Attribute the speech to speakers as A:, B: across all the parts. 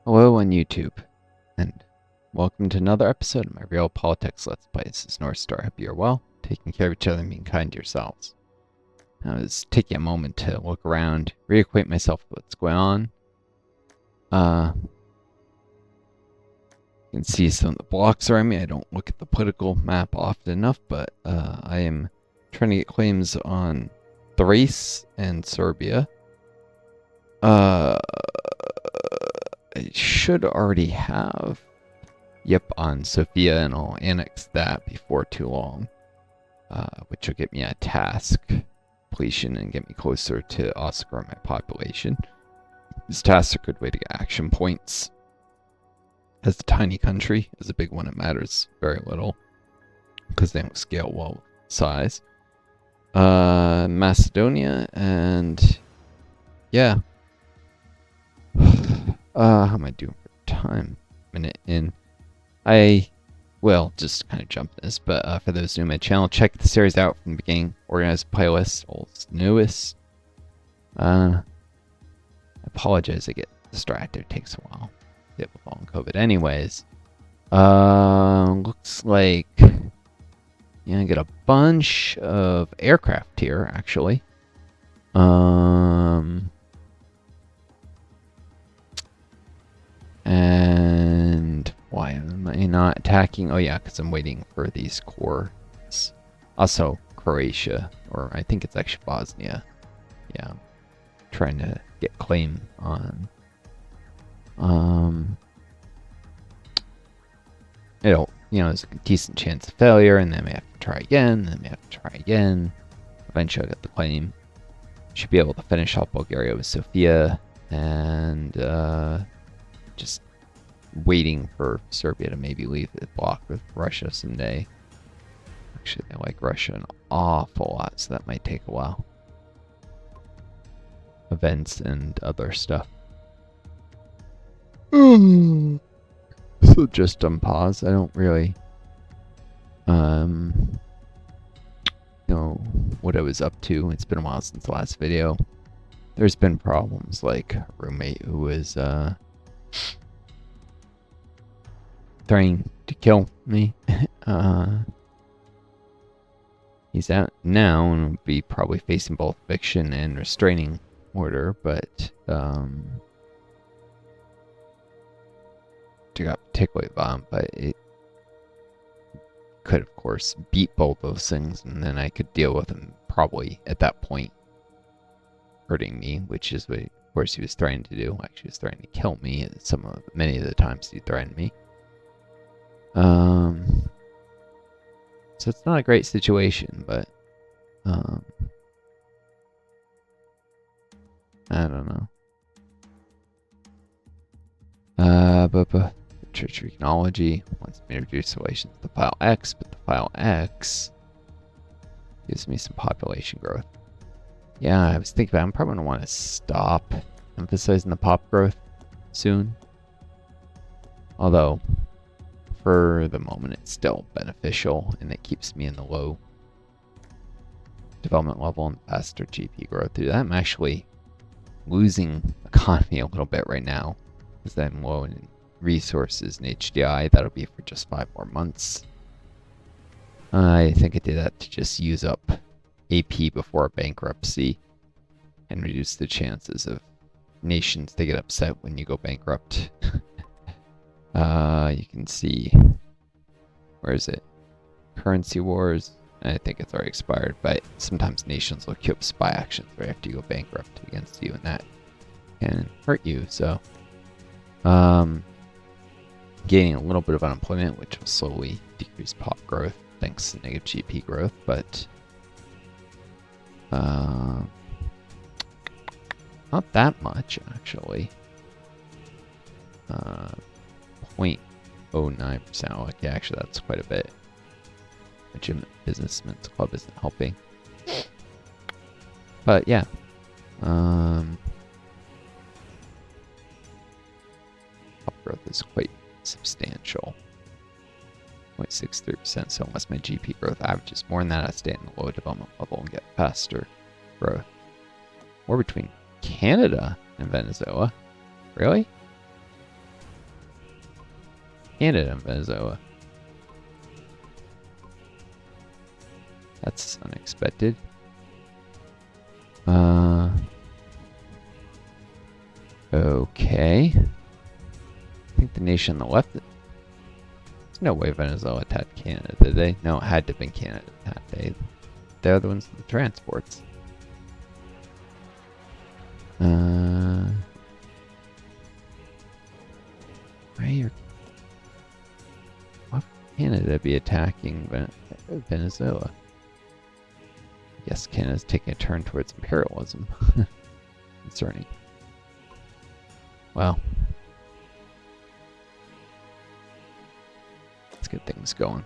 A: Hello on YouTube, and welcome to another episode of my Realpolitiks Let's Play. This is Northstar. Hope you're well, taking care of each other and being kind to yourselves. I was taking a moment to look around, reacquaint myself with what's going on. You can see some of the blocks around me. I don't look at the political map often enough, but I am trying to get claims on Thrace and Serbia. I should already have on Sofia, and I'll annex that before too long, which will get me a task completion and get me closer to Oscar and my population. These tasks are a good way to get action points. As a tiny country, as a big one, it matters very little because they don't scale well with size. Macedonia, and yeah. How am I doing for time? Minute in. I will just kind of jump this, but for those new to my channel, check the series out from the beginning. Organized playlist, oldest, newest. I apologize, I get distracted. It takes a while. It with long COVID. Anyways, looks like I get a bunch of aircraft here, actually. And why am I not attacking? Oh yeah, because I'm waiting for these cores. Also, Croatia, or I think it's actually Bosnia. Yeah, I'm trying to get claim on. There's a decent chance of failure, and then we have to try again, and then we have to try again. Eventually, I get the claim. Should be able to finish off Bulgaria with Sofia, and just waiting for Serbia to maybe leave the block with Russia someday. Actually, I like Russia an awful lot, so that might take a while. Events and other stuff. So just on pause. I don't really know what I was up to. It's been a while since the last video. There's been problems like a roommate who was trying to kill me. He's out now and will be probably facing both eviction and restraining order, but I got particularly violent, but it could, of course, beat both those things, and then I could deal with him probably at that point hurting me, which is what, of course, he was trying to do. Actually, he was trying to kill me many of the times he threatened me. So it's not a great situation, but I don't know. But Church Technology wants me to reduce relations to the file X, but the file X gives me some population growth. Yeah, I was thinking about it. I'm probably going to want to stop emphasizing the pop growth soon. Although, for the moment, it's still beneficial, and it keeps me in the low development level and faster GP growth. Dude, I'm actually losing economy a little bit right now, because I'm low in resources and HDI. That'll be for just 5 more months. I think I did that to just use up AP before bankruptcy and reduce the chances of nations to get upset when you go bankrupt. You can see, where is it? Currency wars. I think it's already expired, but sometimes nations will queue up spy actions right after you go bankrupt against you, and that can hurt you. So, gaining a little bit of unemployment, which will slowly decrease pop growth thanks to negative GP growth, but not that much actually. 0.09%. Like, yeah, actually, that's quite a bit. Legitimate Businessmen's Club isn't helping. But yeah. Pop growth is quite substantial. 0.63%. So unless my GP growth averages more than that, I stay in the low development level and get faster growth. War between Canada and Venezuela. Really? Canada and Venezuela. That's unexpected. Okay. I think the nation on the left. There's no way Venezuela attacked Canada, did they? No, it had to have been Canada attacked. They're the ones with the transports. Why would Canada be attacking Venezuela? Yes, Canada's taking a turn towards imperialism. Concerning. Well, let's get things going.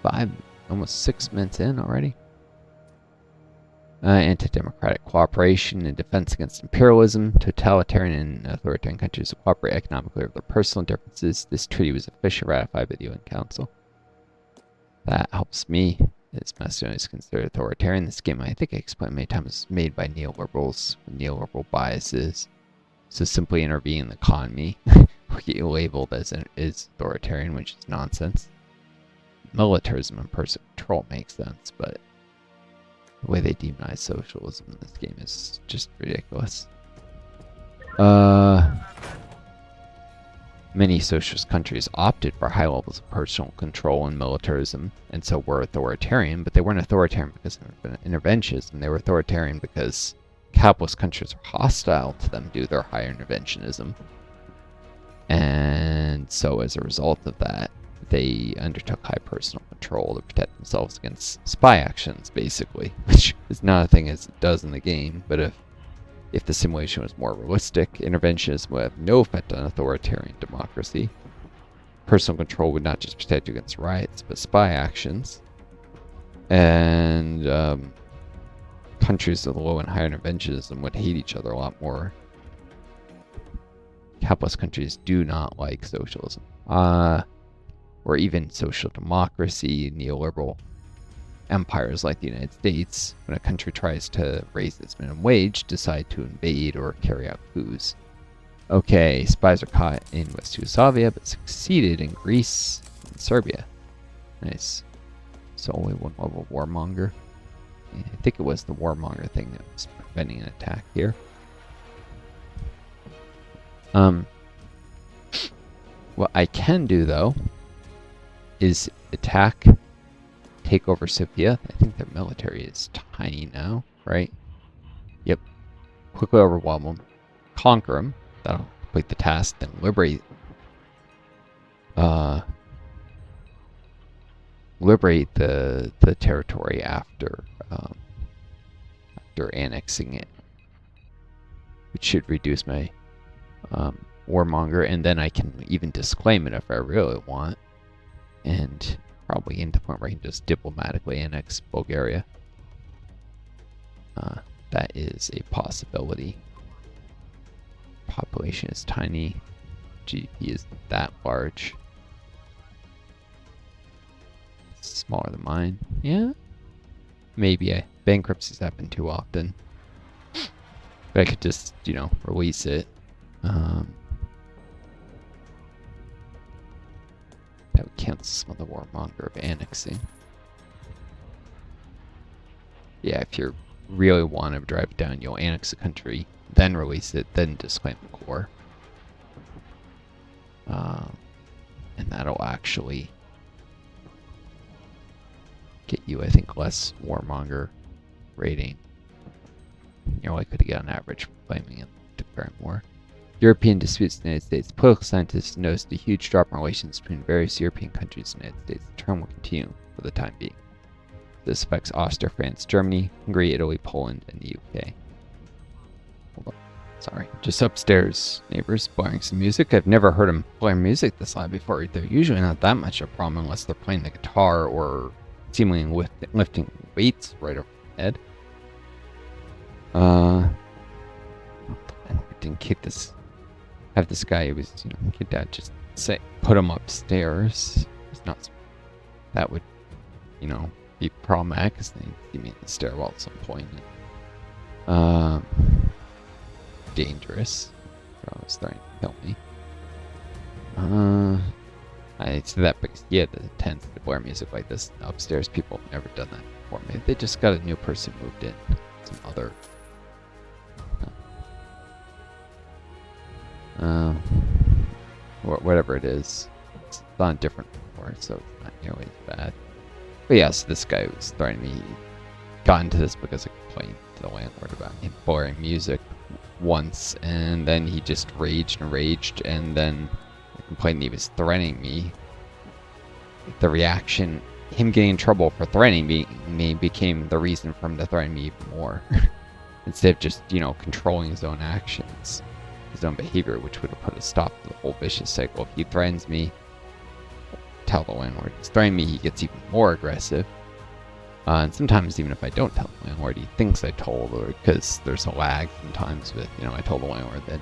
A: Five, almost 6 minutes in already. Anti-democratic cooperation and defense against imperialism. Totalitarian and authoritarian countries will cooperate economically over their personal differences. This treaty was officially ratified by the UN Council. That helps me. As Macedonia is considered authoritarian. This game, I think I explained many times, is made by neoliberals with neoliberal biases. So simply intervene in the economy will get you labeled as authoritarian, which is nonsense. Militarism and personal control makes sense, but the way they demonize socialism in this game is just ridiculous. Many socialist countries opted for high levels of personal control and militarism, and so were authoritarian, but they weren't authoritarian because of interventionism. They were authoritarian because capitalist countries are hostile to them due to their higher interventionism. And so as a result of that, they undertook high personal control to protect themselves against spy actions, basically, which is not a thing as it does in the game, but if the simulation was more realistic, interventionism would have no effect on authoritarian democracy. Personal control would not just protect you against riots, but spy actions. And countries with low and high interventionism would hate each other a lot more. Capitalist countries do not like socialism. Or even social democracy, neoliberal empires like the United States, when a country tries to raise its minimum wage, decide to invade or carry out coups. Okay, spies are caught in West Yugoslavia, but succeeded in Greece and Serbia. Nice. So only one level warmonger. I think it was the warmonger thing that was preventing an attack here. What I can do, though, is take over Sofia. I think their military is tiny now, right? Yep. Quickly overwhelm them. Conquer them. That'll complete the task. Then liberate the territory after annexing it, which should reduce my warmonger, and then I can even disclaim it if I really want, and probably get to the point where I can just diplomatically annex Bulgaria. That is a possibility. Population is tiny. GDP is that large. Smaller than mine. Yeah. Maybe. Bankruptcies happen too often. But I could just, release it. That would cancel some of the warmonger of annexing. Yeah, if you really want to drive it down, you'll annex the country, then release it, then disclaim the core. And that'll actually get you, I think, less warmonger rating. You're likely to get on average claiming and declaring war. European disputes in the United States. Political scientists noticed a huge drop in relations between various European countries and the United States. The trend will continue for the time being. This affects Austria, France, Germany, Hungary, Italy, Poland, and the UK. Hold on. Sorry. Just upstairs, neighbors blaring some music. I've never heard them playing music this loud before. They're usually not that much of a problem unless they're playing the guitar or seemingly lifting weights right over the head. I didn't kick this. Have this guy who was, get that, just say, put him upstairs. It's not, that would, be problematic because they see me in the stairwell at some point. Dangerous. They're always starting to kill me. I say that because he had the tendency to blare music like this upstairs. People have never done that before. Maybe they just got a new person moved in. Some other. Whatever it is. It's on different floor, so it's not nearly as bad. But yes, this guy was threatening me. He got into this because I complained to the landlord about him blaring music once, and then he just raged and raged, and then I complained he was threatening me. The reaction, him getting in trouble for threatening me became the reason for him to threaten me even more. Instead of just, controlling his own actions, his own behavior, which would have put a stop to the whole vicious cycle. If he threatens me, tell the landlord. If he's threatening me, he gets even more aggressive. And sometimes even if I don't tell the landlord, he thinks I told, or because there's a lag sometimes with, I told the landlord that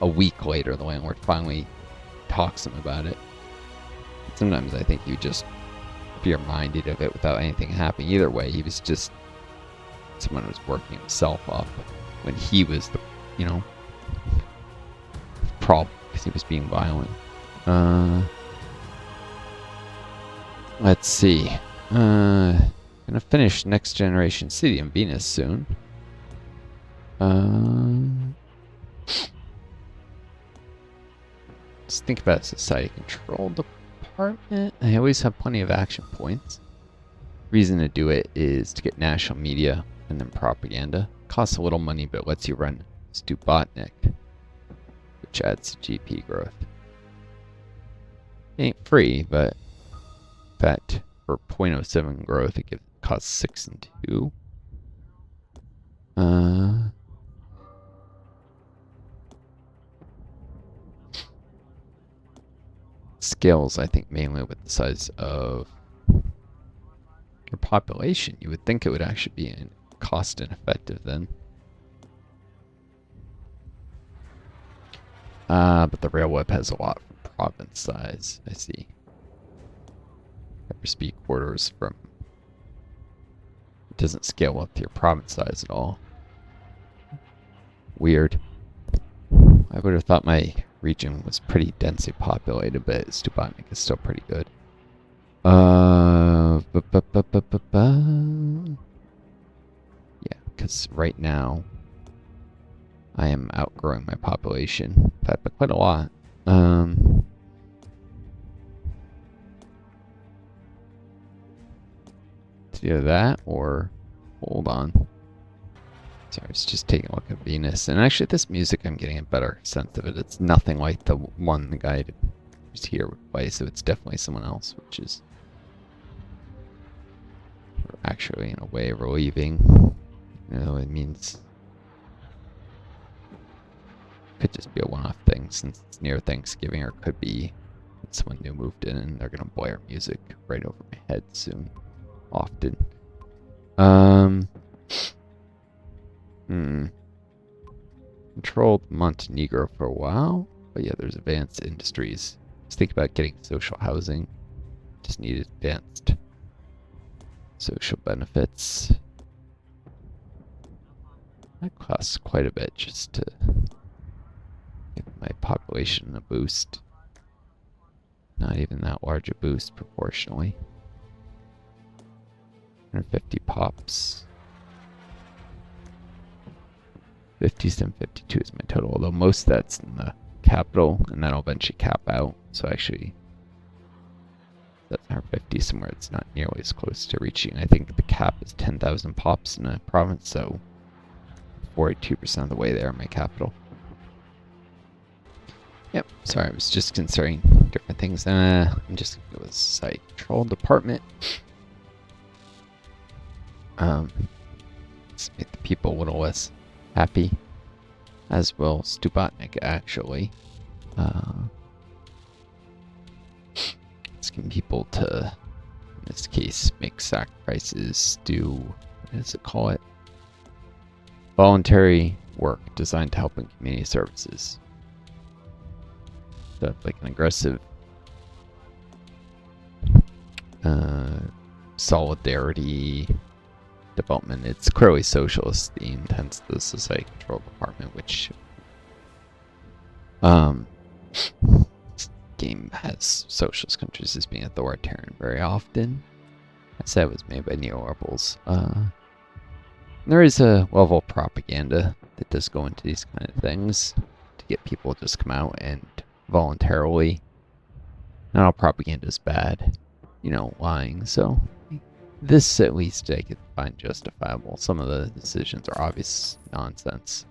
A: a week later the landlord finally talks to him about it. Sometimes I think you just be reminded of it without anything happening. Either way, he was just someone who was working himself up when he was the, problem because he was being violent. Let's see. Gonna finish Next Generation City in Venus soon. Let's think about society control department. I always have plenty of action points. Reason to do it is to get national media and then propaganda. Costs a little money, but lets you run Stupotnik, which adds to GP growth. It ain't free, but that for 0.07 growth, it costs 6 and 2. Scales, I think, mainly with the size of your population. You would think it would actually be cost ineffective then. But the rail web has a lot for province size. I see. Speed corridors from. It doesn't scale up to your province size at all. Weird. I would have thought my region was pretty densely populated, but Stupotnik is still pretty good. Yeah, because right now I am outgrowing my population. In fact, by quite a lot. It's either that or hold on. Sorry, I was just taking a look at Venus. And actually, this music, I'm getting a better sense of it. It's nothing like the one the guy who's here would play, so it's definitely someone else, which is actually, in a way, relieving. It means it could just be a one-off thing since it's near Thanksgiving, or it could be someone new moved in and they're going to blare music right over my head soon. Often. Controlled Montenegro for a while, but yeah, there's advanced industries. Just think about getting social housing. Just need advanced social benefits. That costs quite a bit just to give my population a boost. Not even that large a boost proportionally. 150 pops. 57, 52 is my total, although most of that's in the capital, and that'll eventually cap out. So actually, that's 150 somewhere. It's not nearly as close to reaching. I think the cap is 10,000 pops in a province, so 42% of the way there in my capital. Yep, sorry, I was just considering different things. I'm just going to go with site control department. Let's make the people a little less happy, as will Stupotnik, actually. Asking people to, in this case, make sacrifices, do, what does it call it? Voluntary work designed to help in community services. So, like an aggressive solidarity development. It's clearly socialist themed, hence the society control department, which game socialist countries as being authoritarian very often. I said it was made by neoliberals. There is a level of propaganda that does go into these kind of things to get people to just come out and voluntarily. Not all propaganda is bad, lying. So this at least I could find justifiable. Some of the decisions are obvious nonsense.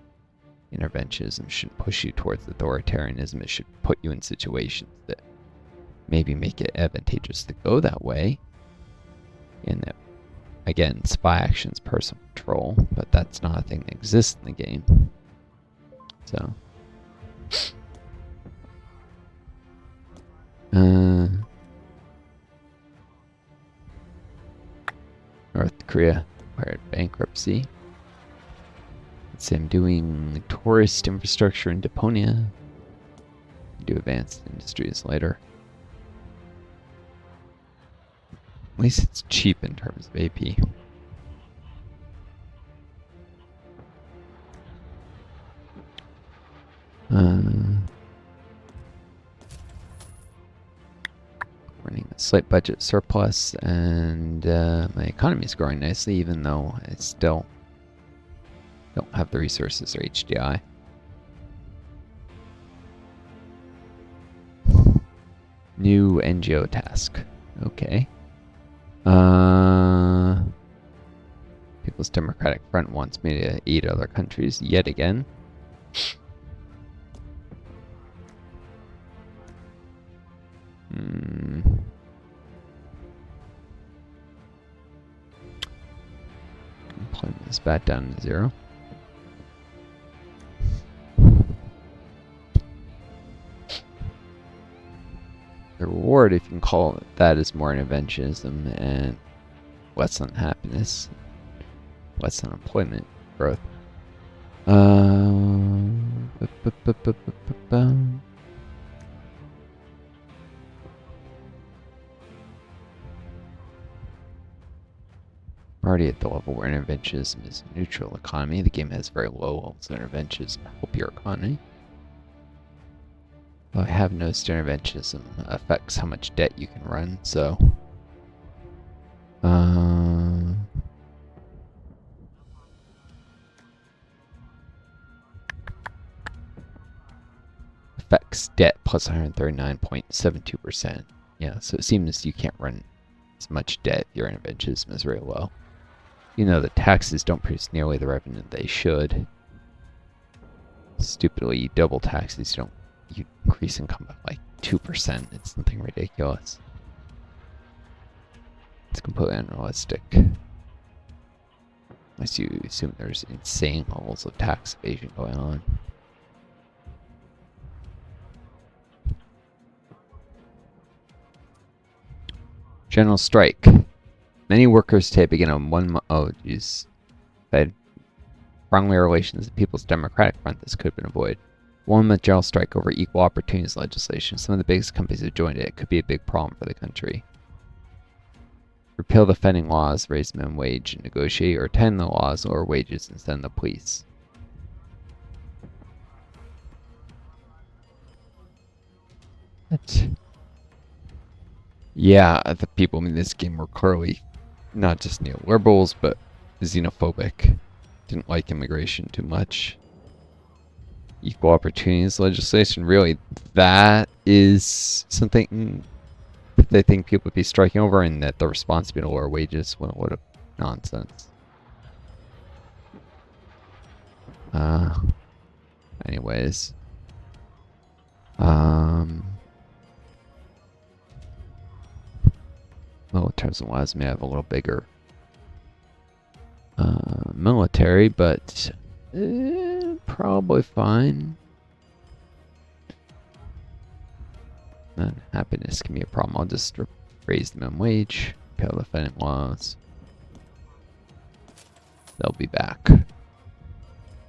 A: Interventionism shouldn't push you towards authoritarianism. It should put you in situations that maybe make it advantageous to go that way. And that, again, spy actions, personal control, but that's not a thing that exists in the game. So, North Korea acquired bankruptcy. Let's say I'm doing tourist infrastructure in Deponia. Do advanced industries later. At least it's cheap in terms of AP. Running a slight budget surplus, and my economy is growing nicely, even though I still don't have the resources or HDI. New NGO task. Okay. People's Democratic Front wants me to aid other countries yet again. Employment is back down to 0. The reward, if you can call it that, is more interventionism and less unhappiness, less unemployment growth. Already at the level where interventionism is a neutral economy. The game has very low levels of interventionism to help your economy. Well, I have noticed interventionism affects how much debt you can run, so affects debt plus 139.72%. Yeah, so it seems you can't run as much debt if your interventionism is very low. The taxes don't produce nearly the revenue they should. Stupidly, you double taxes, you increase income by like 2%. It's something ridiculous. It's completely unrealistic. Unless you assume there's insane levels of tax evasion going on. General strike. Many workers today begin on 1 month. Oh, jeez. If I had friendly relations with the People's Democratic Front, this could have been avoided. 1 month general strike over equal opportunities legislation. Some of the biggest companies have joined it. It could be a big problem for the country. Repeal the offending laws, raise minimum wage, and negotiate, or attend the laws, lower wages, and send the police. What? Yeah, the people in this game were clearly not just neoliberals, but xenophobic. Didn't like immigration too much. Equal opportunities legislation, really, that is something that they think people would be striking over, and that the response would be to lower wages. Well, what a nonsense. Anyways. Militarism allows me to have a little bigger military, but probably fine. Happiness can be a problem. I'll just raise the minimum wage, repeal the offending laws. They'll be back.